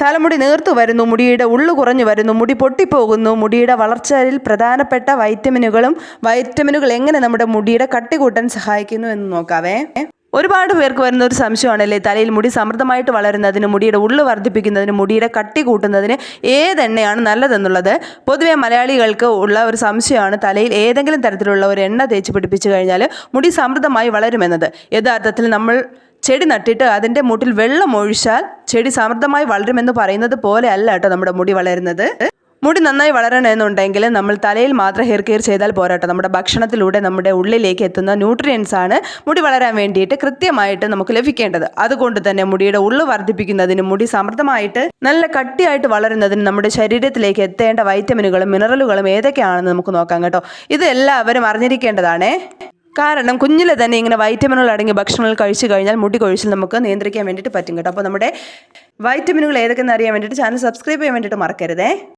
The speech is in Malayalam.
തലമുടി നീർത്തു വരുന്നു, മുടിയുടെ ഉള്ളു കുറഞ്ഞു വരുന്നു, മുടി പൊട്ടിപ്പോകുന്നു, മുടിയുടെ വളർച്ചയിൽ പ്രധാനപ്പെട്ട വൈറ്റമിനുകൾ എങ്ങനെ നമ്മുടെ മുടിയുടെ കട്ടി കൂട്ടാൻ സഹായിക്കുന്നു എന്ന് നോക്കാവേ. ഒരുപാട് പേർക്ക് വരുന്ന ഒരു സംശയമാണല്ലേ, തലയിൽ മുടി സമൃദ്ധമായിട്ട് വളരുന്നതിന്, മുടിയുടെ ഉള്ളു വർദ്ധിപ്പിക്കുന്നതിന്, മുടിയുടെ കട്ടി കൂട്ടുന്നതിന് ഏതെണ്ണയാണ് നല്ലതെന്നുള്ളത്. പൊതുവെ മലയാളികൾക്ക് ഉള്ള ഒരു സംശയമാണ് തലയിൽ ഏതെങ്കിലും തരത്തിലുള്ള ഒരു എണ്ണ തേച്ച് പിടിപ്പിച്ചു കഴിഞ്ഞാൽ മുടി സമൃദ്ധമായി വളരുമെന്നത്. യഥാർത്ഥത്തിൽ നമ്മൾ ചെടി നട്ടിട്ട് അതിൻ്റെ മൂട്ടിൽ വെള്ളം ഒഴിച്ചാൽ ചെടി സമൃദ്ധമായി വളരുമെന്ന് പറയുന്നത് പോലെ അല്ല കേട്ടോ നമ്മുടെ മുടി വളരുന്നത്. മുടി നന്നായി വളരണമെന്നുണ്ടെങ്കിൽ നമ്മൾ തലയിൽ മാത്രം ഹെയർ കെയർ ചെയ്താൽ പോരാട്ടോ. നമ്മുടെ ഭക്ഷണത്തിലൂടെ നമ്മുടെ ഉള്ളിലേക്ക് എത്തുന്ന ന്യൂട്രിയൻസ് ആണ് മുടി വളരാൻ വേണ്ടിയിട്ട് കൃത്യമായിട്ട് നമുക്ക് ലഭിക്കേണ്ടത്. അതുകൊണ്ട് തന്നെ മുടിയുടെ ഉള്ളു വർദ്ധിപ്പിക്കുന്നതിനും മുടി സമൃദ്ധമായിട്ട് നല്ല കട്ടിയായിട്ട് വളരുന്നതിനും നമ്മുടെ ശരീരത്തിലേക്ക് എത്തേണ്ട വൈറ്റമിനുകളും മിനറലുകളും ഏതൊക്കെയാണെന്ന് നമുക്ക് നോക്കാം കേട്ടോ. ഇത് എല്ലാവരും അറിഞ്ഞിരിക്കേണ്ടതാണേ. കാരണം കുഞ്ഞിലെ തന്നെ ഇങ്ങനെ വൈറ്റമിനുകൾ അടങ്ങിയ ഭക്ഷണങ്ങൾ കഴിച്ചു കഴിഞ്ഞാൽ മുടി കൊഴിച്ചിൽ നമുക്ക് നിയന്ത്രിക്കാൻ വേണ്ടിയിട്ട് പറ്റും കേട്ടോ. അപ്പോൾ നമ്മുടെ വൈറ്റമിനുകൾ ഏതൊക്കെയെന്ന് അറിയാൻ വേണ്ടിയിട്ട് ചാനൽ സബ്സ്ക്രൈബ് ചെയ്യാൻ വേണ്ടിയിട്ട് മറക്കരുതേ.